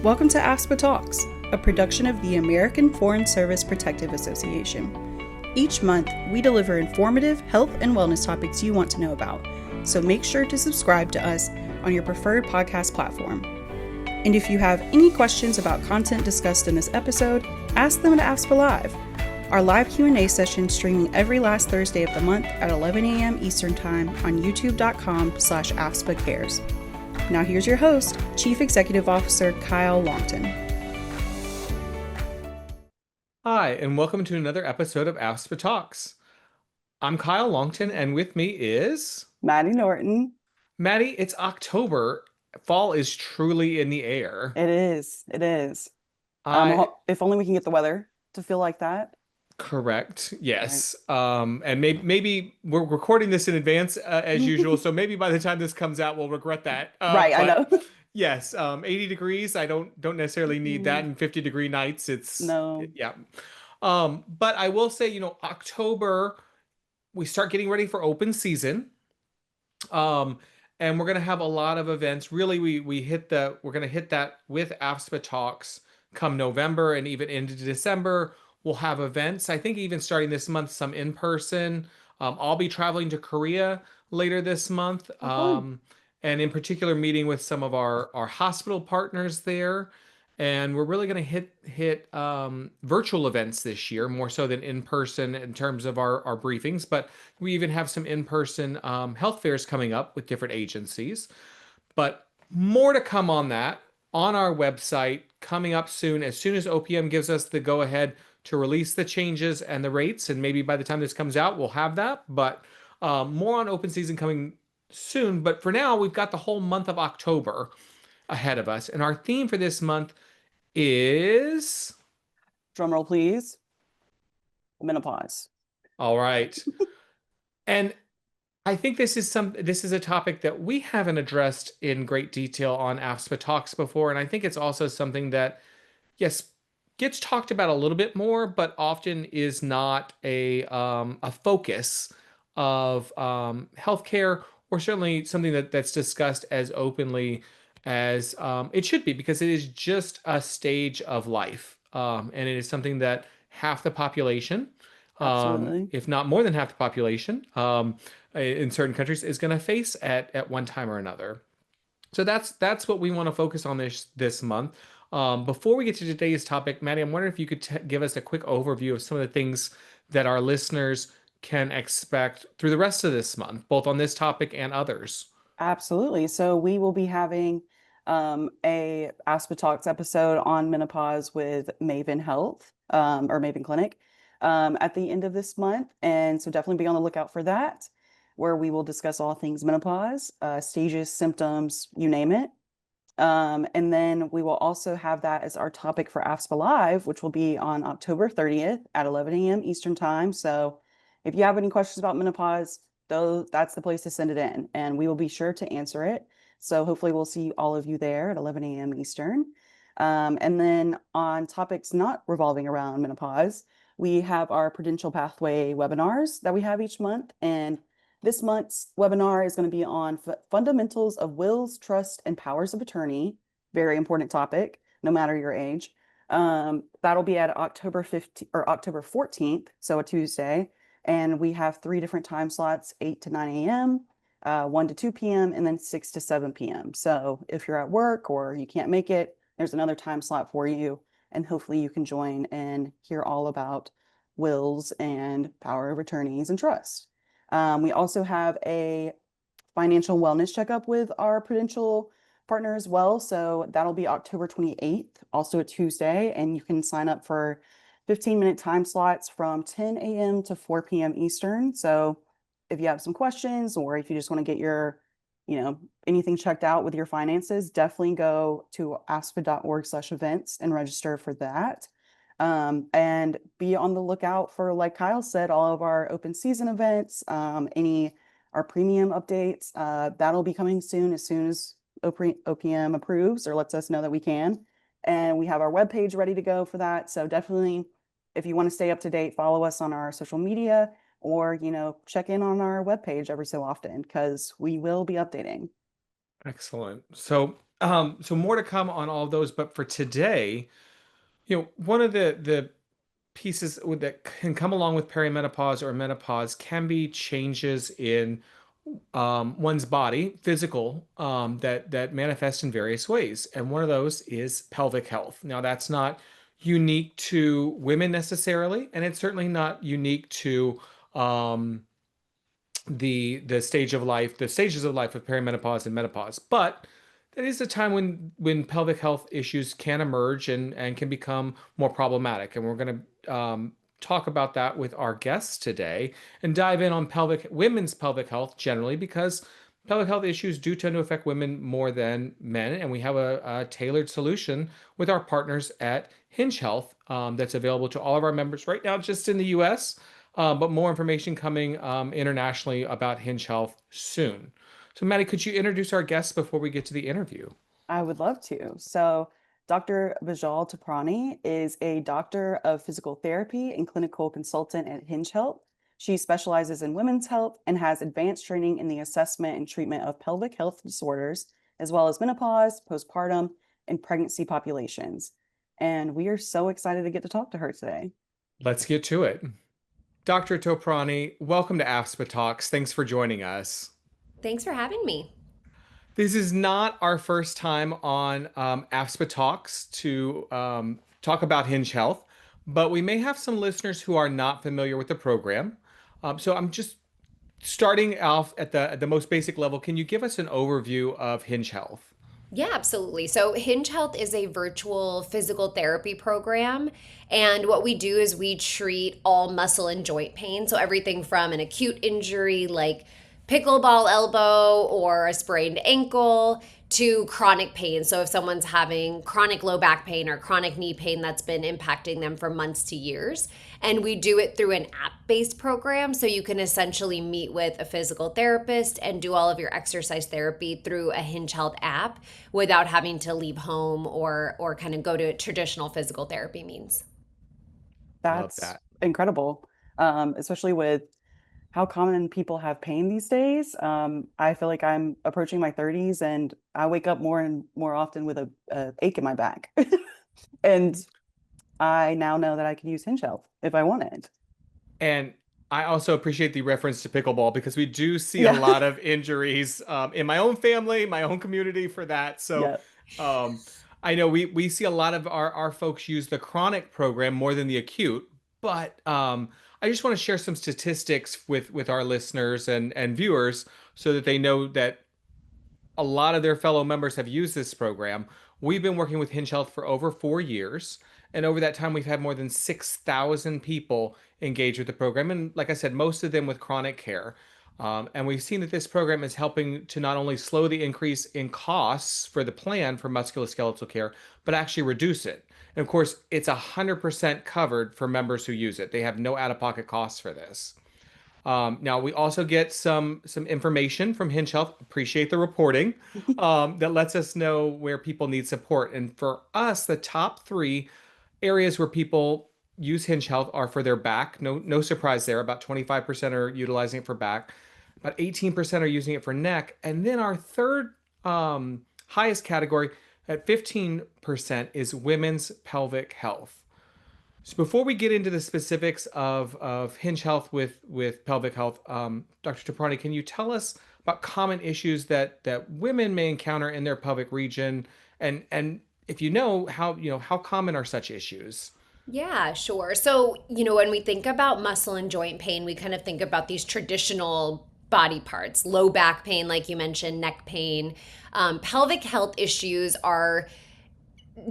Welcome to AFSPA Talks, a production of the American Foreign Service Protective Association. Each month, we deliver informative health and wellness topics you want to know about, so make sure to subscribe to us on your preferred podcast platform. And if you have any questions about content discussed in this episode, ask them at AFSPA Live, our live Q&A session streaming every last Thursday of the month at 11 a.m. Eastern Time on youtube.com/AFSPA Cares. Now here's your host, Chief Executive Officer Kyle Longton. Hi, and welcome to another episode of AFSPA Talks. I'm Kyle Longton, and with me is... Maddie Norton. Maddie, it's October. Fall is truly in the air. It is. If only we can get the weather to feel like that. Correct. Yes. Right. And maybe we're recording this in advance as usual, so maybe by the time this comes out, we'll regret that. Right. I know. Yes. 80 degrees. I don't necessarily need that. And 50-degree nights. Yeah. But I will say, October, we start getting ready for open season. And we're going to have a lot of events. Really, we're going to hit that with AFSPA Talks come November and even into December. We'll have events, I think even starting this month, some in-person. I'll be traveling to Korea later this month. And in particular, meeting with some of our hospital partners there. And we're really going to hit virtual events this year, more so than in-person in terms of our briefings. But we even have some in-person health fairs coming up with different agencies. But more to come on that on our website coming up soon as OPM gives us the go-ahead to release the changes and the rates. And maybe by the time this comes out, we'll have that. But more on open season coming soon. But for now, we've got the whole month of October ahead of us. And our theme for this month is... Drumroll, please. Menopause. All right. And I think this is a topic that we haven't addressed in great detail on AFSPA Talks before. And I think it's also something that, yes, gets talked about a little bit more, but often is not a focus of healthcare, or certainly something that's discussed as openly as it should be, because it is just a stage of life. And it is something that half the population, if not more than half the population, in certain countries is going to face at one time or another. So that's what we want to focus on this month. Before we get to today's topic, Maddie, I'm wondering if you could give us a quick overview of some of the things that our listeners can expect through the rest of this month, both on this topic and others. Absolutely. So we will be having a AFSPA Talks episode on menopause with Maven Health or Maven Clinic at the end of this month. And so definitely be on the lookout for that, where we will discuss all things menopause, stages, symptoms, you name it. And then we will also have that as our topic for AFSPA Live, which will be on October 30th at 11 a.m. Eastern Time. So if you have any questions about menopause, that's the place to send it in, and we will be sure to answer it. So hopefully we'll see all of you there at 11 a.m. Eastern. And then on topics not revolving around menopause, we have our Prudential Pathway webinars that we have each month. And this month's webinar is going to be on fundamentals of wills, trust, and powers of attorney. Very important topic, no matter your age. That'll be at October 15th or October 14th, so a Tuesday. And we have 3 different time slots, 8 to 9 a.m., 1 to 2 p.m., and then 6 to 7 p.m. So if you're at work or you can't make it, there's another time slot for you. And hopefully you can join and hear all about wills and power of attorneys and trust. We also have a financial wellness checkup with our Prudential partner as well. So that'll be October 28th, also a Tuesday. And you can sign up for 15-minute time slots from 10 a.m. to 4 p.m. Eastern. So if you have some questions, or if you just want to get your, anything checked out with your finances, definitely go to afspa.org/events and register for that. And be on the lookout for, like Kyle said, all of our open season events, our premium updates, that'll be coming soon as OPM approves or lets us know that we can. And we have our webpage ready to go for that. So definitely, if you want to stay up to date, follow us on our social media, or, check in on our webpage every so often, because we will be updating. Excellent. So more to come on all of those, but for today, one of the pieces that can come along with perimenopause or menopause can be changes in one's body, physical, that manifest in various ways, and one of those is pelvic health. Now, that's not unique to women necessarily, and it's certainly not unique to um, the stages of life of perimenopause and menopause, but that is a time when pelvic health issues can emerge and can become more problematic, and we're going to talk about that with our guests today and dive in on women's pelvic health generally, because pelvic health issues do tend to affect women more than men, and we have a tailored solution with our partners at Hinge Health, that's available to all of our members right now, just in the US, but more information coming internationally about Hinge Health soon. So, Maddie, could you introduce our guests before we get to the interview? I would love to. So, Dr. Bijal Torpani is a doctor of physical therapy and clinical consultant at Hinge Health. She specializes in women's health and has advanced training in the assessment and treatment of pelvic health disorders, as well as menopause, postpartum, and pregnancy populations. And we are so excited to get to talk to her today. Let's get to it. Dr. Toprani, welcome to AFSPA Talks. Thanks for joining us. Thanks for having me. This is not our first time on AFSPA Talks to talk about Hinge Health, but we may have some listeners who are not familiar with the program. So I'm just starting off at the most basic level. Can you give us an overview of Hinge Health? Yeah, absolutely. So, Hinge Health is a virtual physical therapy program. And what we do is we treat all muscle and joint pain. So, everything from an acute injury like pickleball elbow or a sprained ankle to chronic pain. So, if someone's having chronic low back pain or chronic knee pain that's been impacting them for months to years. And we do it through an app-based program. So, you can essentially meet with a physical therapist and do all of your exercise therapy through a Hinge Health app without having to leave home or kind of go to traditional physical therapy means. That's Love that. incredible, especially with how common people have pain these days. I feel like I'm approaching my 30s and I wake up more and more often with a ache in my back. And I now know that I can use Hinge Health if I want it. And I also appreciate the reference to pickleball, because we do see a Yeah. lot of injuries in my own family, my own community for that. So Yeah. um, I know we see a lot of our folks use the chronic program more than the acute, but I just want to share some statistics with our listeners and viewers so that they know that a lot of their fellow members have used this program. We've been working with Hinge Health for over 4 years. And over that time, we've had more than 6,000 people engage with the program. And like I said, most of them with chronic care. And we've seen that this program is helping to not only slow the increase in costs for the plan for musculoskeletal care, but actually reduce it. And of course, it's 100% covered for members who use it. They have no out-of-pocket costs for this. Now we also get some information from Hinge Health. Appreciate the reporting that lets us know where people need support. And for us, the top three areas where people use Hinge Health are for their back. No surprise there. About 25% are utilizing it for back. About 18% are using it for neck. And then our third highest category at 15% is women's pelvic health. So before we get into the specifics of Hinge Health with pelvic health, Dr. Toprani, can you tell us about common issues that women may encounter in their pelvic region, and if you know how common are such issues? Yeah, sure. So, when we think about muscle and joint pain, we kind of think about these traditional body parts, low back pain, like you mentioned, neck pain. Pelvic health issues are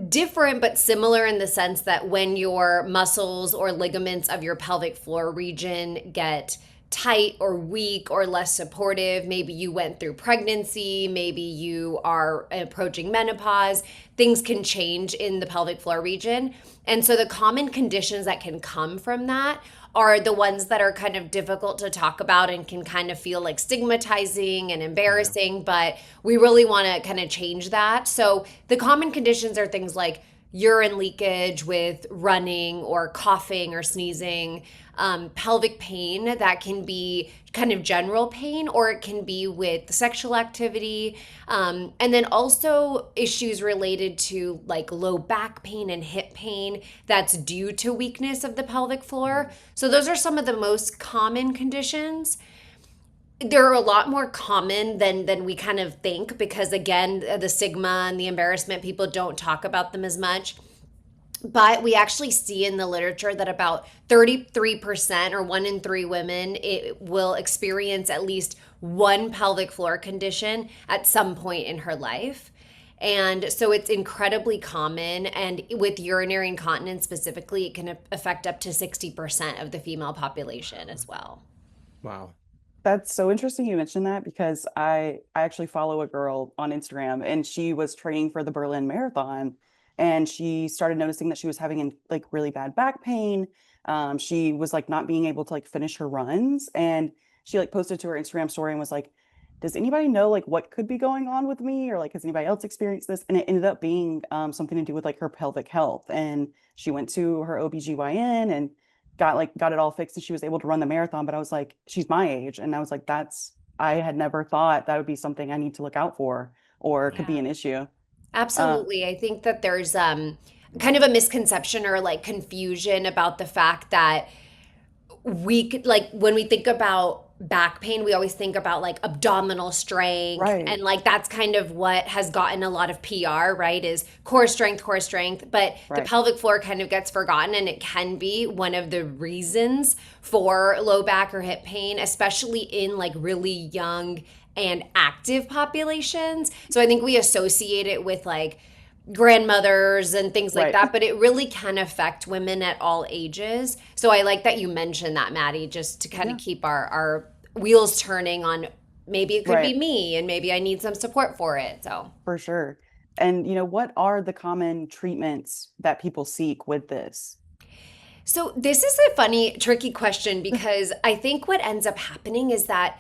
different but similar in the sense that when your muscles or ligaments of your pelvic floor region get tight or weak or less supportive, maybe you went through pregnancy, maybe you are approaching menopause, things can change in the pelvic floor region. And so the common conditions that can come from that are the ones that are kind of difficult to talk about and can kind of feel like stigmatizing and embarrassing, but we really want to kind of change that. So the common conditions are things like urine leakage with running or coughing or sneezing, pelvic pain that can be kind of general pain, or it can be with sexual activity. And then also issues related to like low back pain and hip pain that's due to weakness of the pelvic floor. So those are some of the most common conditions. They're a lot more common than we kind of think, because again, the stigma and the embarrassment, people don't talk about them as much. But we actually see in the literature that about 33%, or 1 in 3 women, it will experience at least one pelvic floor condition at some point in her life. And so it's incredibly common. And with urinary incontinence specifically, it can affect up to 60% of the female population as well. Wow. That's so interesting you mentioned that, because I actually follow a girl on Instagram, and she was training for the Berlin Marathon, and she started noticing that she was having like really bad back pain. She was like not being able to like finish her runs, and she like posted to her Instagram story and was like, does anybody know like what could be going on with me, or like has anybody else experienced this? And it ended up being something to do with like her pelvic health, and she went to her OBGYN and got it all fixed, and she was able to run the marathon. But I was like, she's my age, and I was like, I had never thought that would be something I need to look out for, or could be Yeah. an issue. Absolutely. I think that there's kind of a misconception or like confusion about the fact that we could, like, when we think about back pain, we always think about like abdominal strength, Right, and like that's kind of what has gotten a lot of PR, right? Is core strength, core strength. But the right, pelvic floor kind of gets forgotten, and it can be one of the reasons for low back or hip pain, especially in like really young and active populations. So I think we associate it with like grandmothers and things like right. that, but it really can affect women at all ages. So I like that you mentioned that, Maddie, just to kind of Yeah, keep our wheels turning on, maybe it could be right, me and maybe I need some support for it. So for sure. And what are the common treatments that people seek with this? this is a funny, tricky question, because I think what ends up happening is that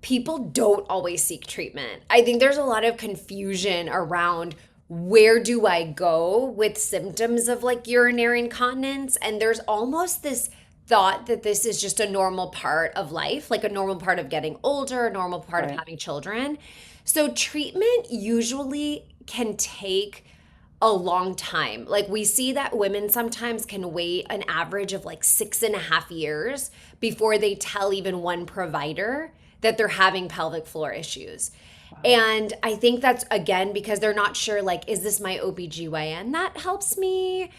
people don't always seek treatment. I think there's a lot of confusion around where do I go with symptoms of like urinary incontinence. And there's almost this thought that this is just a normal part of life, like a normal part of getting older, a normal part of Right, having children. So treatment usually can take a long time. Like we see that women sometimes can wait an average of like 6.5 years before they tell even one provider that they're having pelvic floor issues. wow, And I think that's again because they're not sure, like, is this my OBGYN that helps me?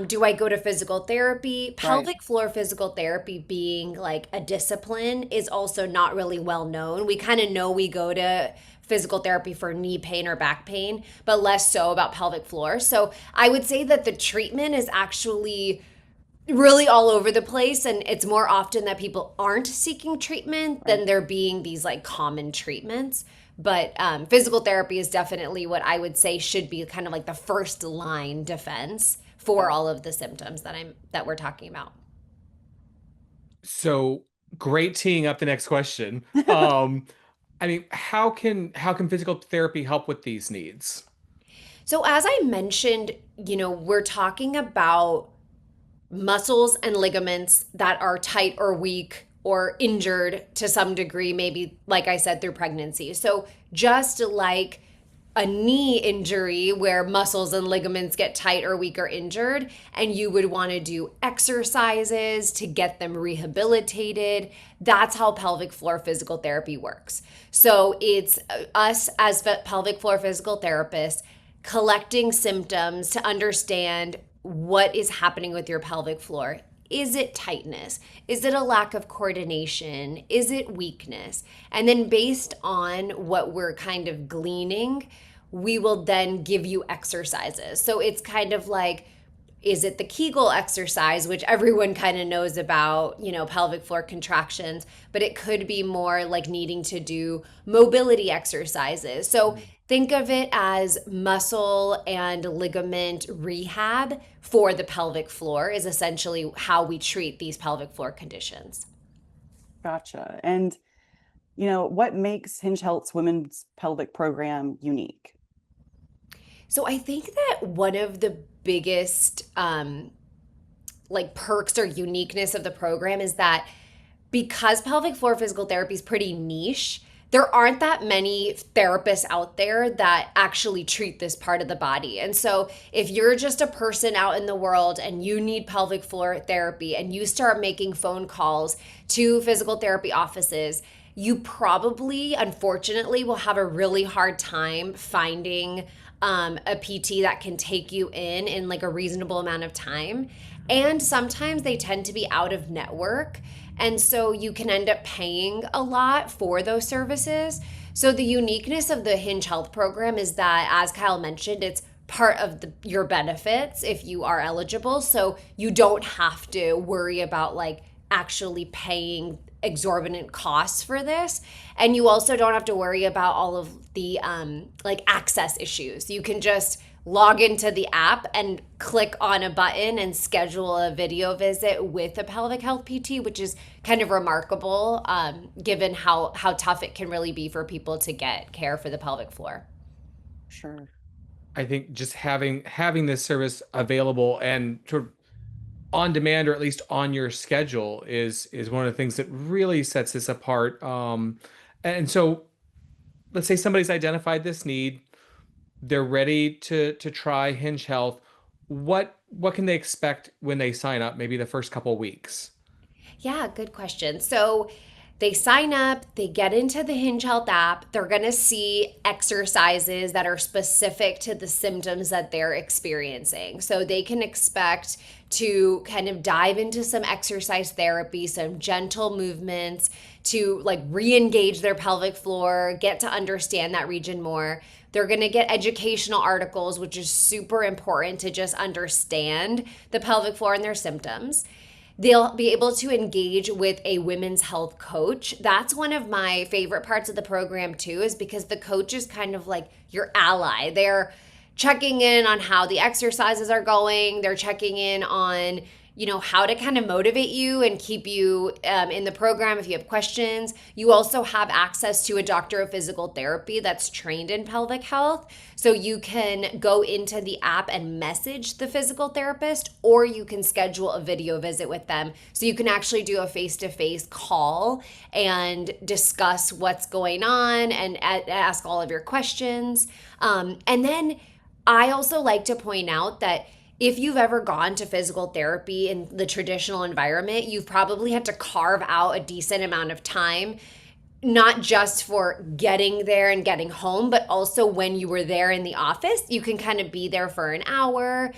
Do I go to physical therapy? right, Pelvic floor physical therapy being like a discipline is also not really well known. We kind of know we go to physical therapy for knee pain or back pain, but less so about pelvic floor. So I would say that the treatment is actually really all over the place, and it's more often that people aren't seeking treatment right. than there being these like common treatments. But physical therapy is definitely what I would say should be kind of like the first line defense for Yeah. all of the symptoms that we're talking about. So great teeing up the next question. I mean, how can physical therapy help with these needs? So as I mentioned, we're talking about muscles and ligaments that are tight or weak or injured to some degree, maybe, like I said, through pregnancy. So, just like a knee injury where muscles and ligaments get tight or weak or injured, and you would want to do exercises to get them rehabilitated, that's how pelvic floor physical therapy works. So, it's us as pelvic floor physical therapists collecting symptoms to understand what is happening with your pelvic floor. Is it tightness? Is it a lack of coordination? Is it weakness? And then, based on what we're kind of gleaning, we will then give you exercises. So it's kind of like, is it the Kegel exercise, which everyone kind of knows about, pelvic floor contractions, but it could be more like needing to do mobility exercises. So think of it as muscle and ligament rehab for the pelvic floor is essentially how we treat these pelvic floor conditions. Gotcha. And what makes Hinge Health's women's pelvic program unique? So I think that one of the biggest like perks or uniqueness of the program is that because pelvic floor physical therapy is pretty niche, there aren't that many therapists out there that actually treat this part of the body. And so, if you're just a person out in the world and you need pelvic floor therapy and you start making phone calls to physical therapy offices, you probably, unfortunately, will have a really hard time finding a PT that can take you in like a reasonable amount of time. And sometimes they tend to be out of network. And so you can end up paying a lot for those services. So the uniqueness of the Hinge Health program is that, as Kyle mentioned, it's part of your benefits if you are eligible. So you don't have to worry about like actually paying exorbitant costs for this. And you also don't have to worry about all of the like access issues. You can just log into the app and click on a button and schedule a video visit with a pelvic health PT, which is kind of remarkable given how tough it can really be for people to get care for the pelvic floor. Sure. I think just having this service available and sort of on demand, or at least on your schedule, is one of the things that really sets this apart. And so let's say somebody's identified this need, they're ready to try Hinge Health. What can they expect when they sign up, maybe the first couple weeks? Yeah, good question. So they sign up, they get into the Hinge Health app, they're going to see exercises that are specific to the symptoms that they're experiencing. So they can expect to kind of dive into some exercise therapy, some gentle movements to like re-engage their pelvic floor, get to understand that region more. They're going to get educational articles, which is super important to just understand the pelvic floor and their symptoms. They'll be able to engage with a women's health coach. That's one of my favorite parts of the program too, is because the coach is kind of like your ally. They're checking in on how the exercises are going. They're checking in on, how to kind of motivate you and keep you in the program if you have questions. You also have access to a doctor of physical therapy that's trained in pelvic health. So you can go into the app and message the physical therapist, or you can schedule a video visit with them. So you can actually do a face-to-face call and discuss what's going on and ask all of your questions. And then I also like to point out that if you've ever gone to physical therapy in the traditional environment, you've probably had to carve out a decent amount of time, not just for getting there and getting home, but also when you were there in the office. You can kind of be there for an hour.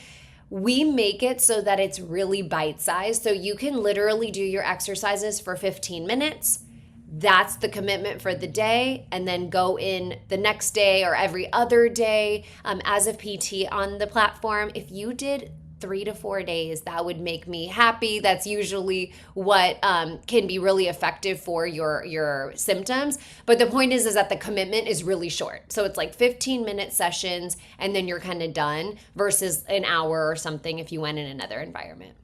We make it so that it's really bite-sized. So you can literally do your exercises for 15 minutes. That's the commitment for the day, and then go in the next day or every other day as a PT on the platform. If you did 3 to 4 days, that would make me happy. That's usually what can be really effective for your symptoms. But the point is that the commitment is really short. So it's like 15-minute sessions, and then you're kind of done, versus an hour or something if you went in another environment.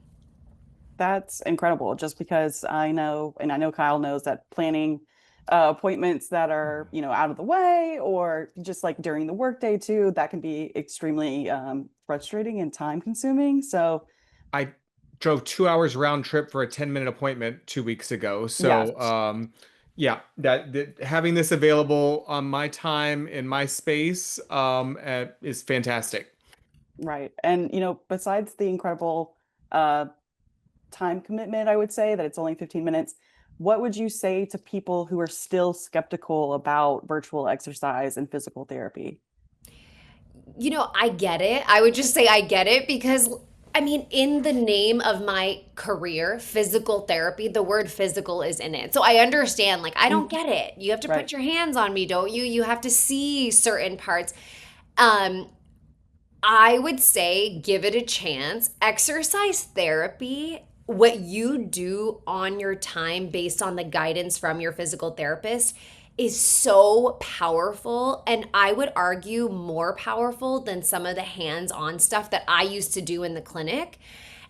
That's incredible, just because I know, and I know Kyle knows, that planning appointments that are, out of the way, or just like during the workday too, that can be extremely frustrating and time consuming. So I drove 2 hours round trip for a 10-minute appointment 2 weeks ago. yeah, So that having this available on my time in my space is fantastic. right. And besides the incredible uh time commitment, I would say that it's only 15 minutes. What would you say to people who are still skeptical about virtual exercise and physical therapy? I get it. I would just say I get it because, I mean, in the name of my career, physical therapy, the word physical is in it. So I understand, like, I don't get it. You have to Right. put your hands on me, don't you? You have to see certain parts. I would say give it a chance. Exercise therapy, what you do on your time based on the guidance from your physical therapist, is so powerful, and I would argue more powerful than some of the hands-on stuff that I used to do in the clinic.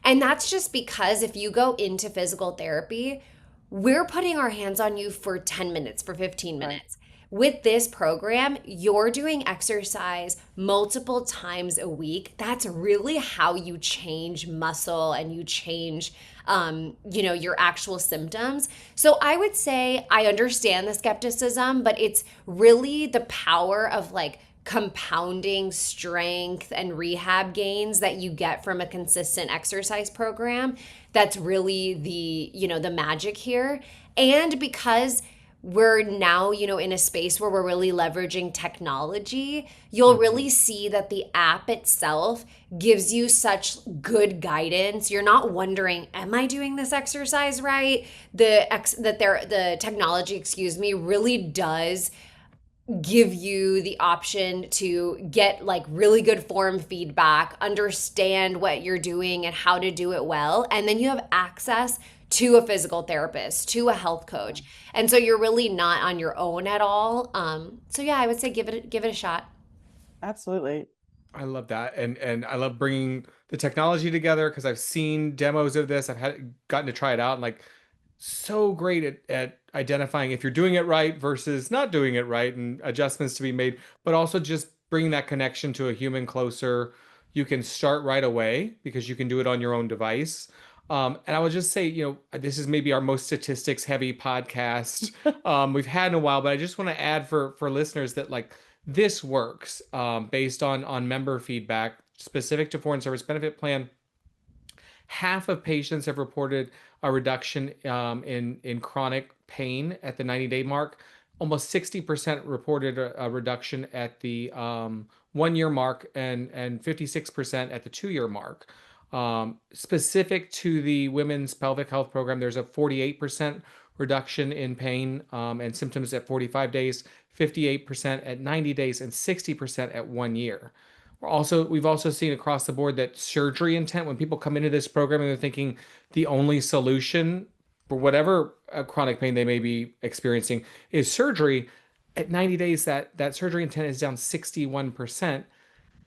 And that's just because if you go into physical therapy, we're putting our hands on you for 10 minutes, for 15 minutes. with this program, you're doing exercise multiple times a week. That's really how you change muscle and you change your actual symptoms. So I would say I understand the skepticism, but it's really the power of like compounding strength and rehab gains that you get from a consistent exercise program that's really the magic here. And because we're now, in a space where we're really leveraging technology, you'll really see that the app itself gives you such good guidance. You're not wondering, am I doing this exercise right? The technology, really does give you the option to get like really good form feedback, understand what you're doing and how to do it well. And then you have access to a physical therapist, to a health coach. And so you're really not on your own at all. So yeah, I would say give it a shot. Absolutely. I love that. And I love bringing the technology together because I've seen demos of this. Gotten to try it out and like so great at identifying if you're doing it right versus not doing it right and adjustments to be made, but also just bringing that connection to a human closer. You can start right away because you can do it on your own device. And I would just say, this is maybe our most statistics heavy podcast we've had in a while, but I just want to add for listeners that like this works based on member feedback specific to Foreign Service Benefit Plan. Half of patients have reported a reduction in chronic pain at the 90-day mark. Almost 60% reported a reduction at the 1-year mark and 56% at the 2-year mark. Specific to the Women's Pelvic Health Program, there's a 48% reduction in pain and symptoms at 45 days, 58% at 90 days, and 60% at 1 year. We've also seen across the board that surgery intent, when people come into this program and they're thinking the only solution for whatever chronic pain they may be experiencing is surgery, at 90 days that surgery intent is down 61%.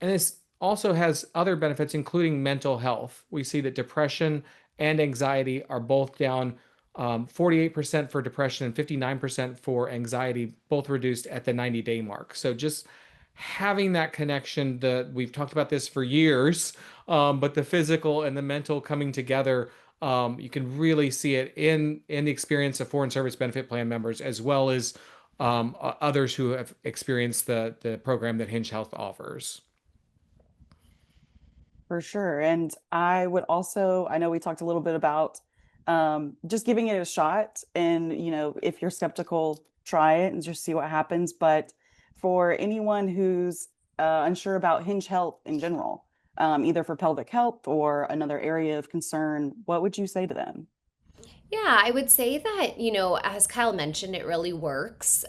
And this also has other benefits, including mental health. We see that depression and anxiety are both down 48% for depression and 59% for anxiety, both reduced at the 90-day mark. So just having that connection, we've talked about this for years, but the physical and the mental coming together, you can really see it in the experience of Foreign Service Benefit Plan members, as well as others who have experienced the program that Hinge Health offers. For sure. And I would also, I know we talked a little bit about just giving it a shot. And, if you're skeptical, try it and just see what happens. But for anyone who's unsure about Hinge Health in general, either for pelvic health or another area of concern, what would you say to them? Yeah, I would say that, as Kyle mentioned, it really works.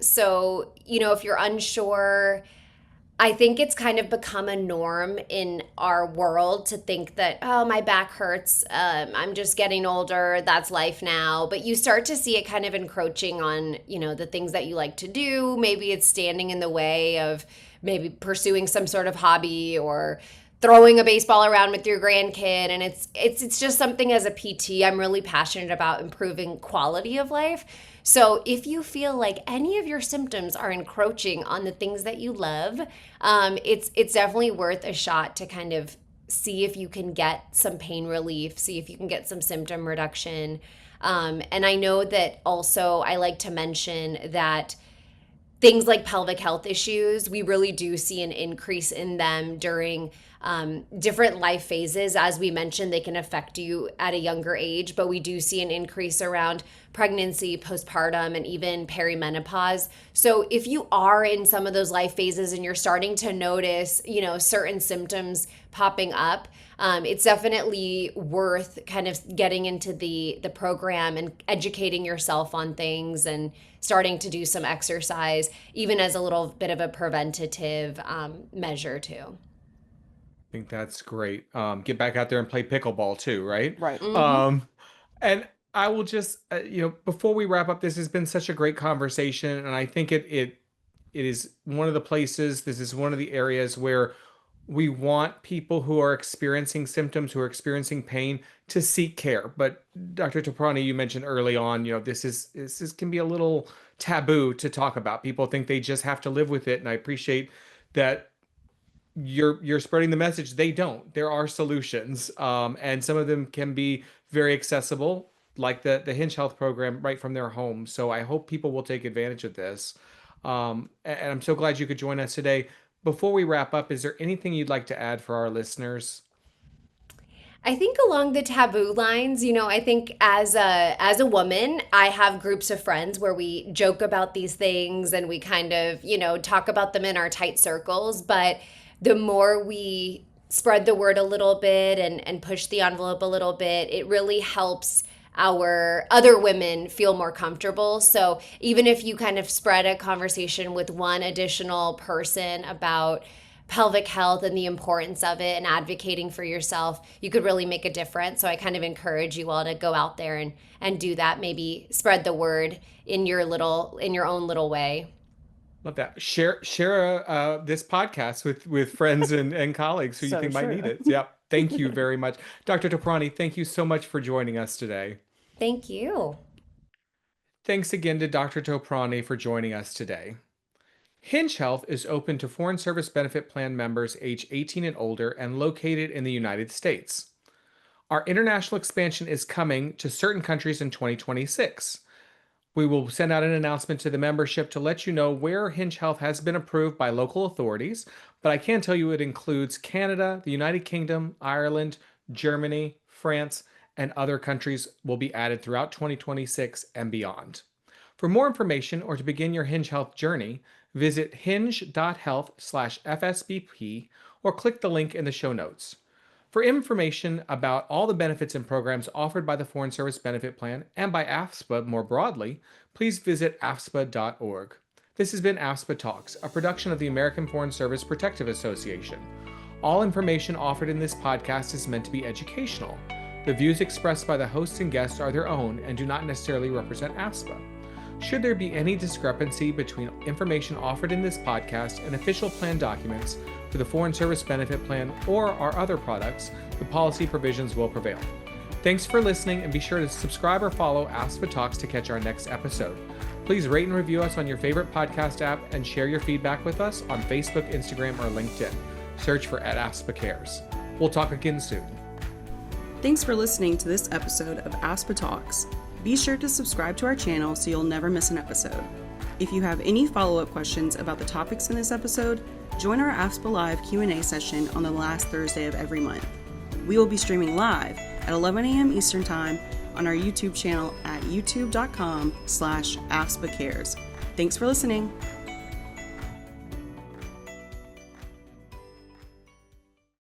So, if you're unsure, I think it's kind of become a norm in our world to think that, oh, my back hurts. I'm just getting older. That's life now. But you start to see it kind of encroaching on, the things that you like to do. Maybe it's standing in the way of maybe pursuing some sort of hobby or throwing a baseball around with your grandkid. And it's just something as a PT, I'm really passionate about improving quality of life. So if you feel like any of your symptoms are encroaching on the things that you love, it's definitely worth a shot to kind of see if you can get some pain relief, see if you can get some symptom reduction. And I know that also I like to mention that things like pelvic health issues, we really do see an increase in them during different life phases. As we mentioned, they can affect you at a younger age, but we do see an increase around pregnancy, postpartum, and even perimenopause. So if you are in some of those life phases and you're starting to notice, certain symptoms popping up, it's definitely worth kind of getting into the program and educating yourself on things and starting to do some exercise, even as a little bit of a preventative measure too. I think that's great. Get back out there and play pickleball too, right? Right. Mm-hmm. And I will just, before we wrap up, this has been such a great conversation, and I think it is one of the places. This is one of the areas where We want people who are experiencing symptoms, who are experiencing pain, to seek care. But Dr. Toprani, you mentioned early on, this can be a little taboo to talk about. People think they just have to live with it, and I appreciate that you're spreading the message. They don't. There are solutions, and some of them can be very accessible, like the Hinge Health program, right from their home. So I hope people will take advantage of this. And I'm so glad you could join us today. Before we wrap up, is there anything you'd like to add for our listeners? I think along the taboo lines, I think as a woman, I have groups of friends where we joke about these things and we kind of, talk about them in our tight circles, but the more we spread the word a little bit and push the envelope a little bit, it really helps our other women feel more comfortable. So even if you kind of spread a conversation with one additional person about pelvic health and the importance of it and advocating for yourself, you could really make a difference. So I kind of encourage you all to go out there and do that. Maybe spread the word in your own little way. Love that. Share this podcast with friends and colleagues who you think might need it. Yeah. Thank you very much. Dr. Toprani, thank you so much for joining us today. Thank you. Thanks again to Dr. Toprani for joining us today. Hinge Health is open to Foreign Service Benefit Plan members age 18 and older and located in the United States. Our international expansion is coming to certain countries in 2026. We will send out an announcement to the membership to let you know where Hinge Health has been approved by local authorities, but I can tell you it includes Canada, the United Kingdom, Ireland, Germany, France, and other countries will be added throughout 2026 and beyond. For more information or to begin your Hinge Health journey, visit hinge.health/FSBP or click the link in the show notes. For information about all the benefits and programs offered by the Foreign Service Benefit Plan and by AFSPA more broadly, please visit afspa.org. This has been AFSPA Talks, a production of the American Foreign Service Protective Association. All information offered in this podcast is meant to be educational. The views expressed by the hosts and guests are their own and do not necessarily represent AFSPA. Should there be any discrepancy between information offered in this podcast and official plan documents for the Foreign Service Benefit Plan or our other products, the policy provisions will prevail. Thanks for listening, and be sure to subscribe or follow AFSPA Talks to catch our next episode. Please rate and review us on your favorite podcast app and share your feedback with us on Facebook, Instagram, or LinkedIn. Search for @AFSPA Cares. We'll talk again soon. Thanks for listening to this episode of AFSPA Talks. Be sure to subscribe to our channel so you'll never miss an episode. If you have any follow-up questions about the topics in this episode, join our AFSPA Live Q&A session on the last Thursday of every month. We will be streaming live at 11 a.m. Eastern Time on our YouTube channel at youtube.com/AFSPA Cares. Thanks for listening.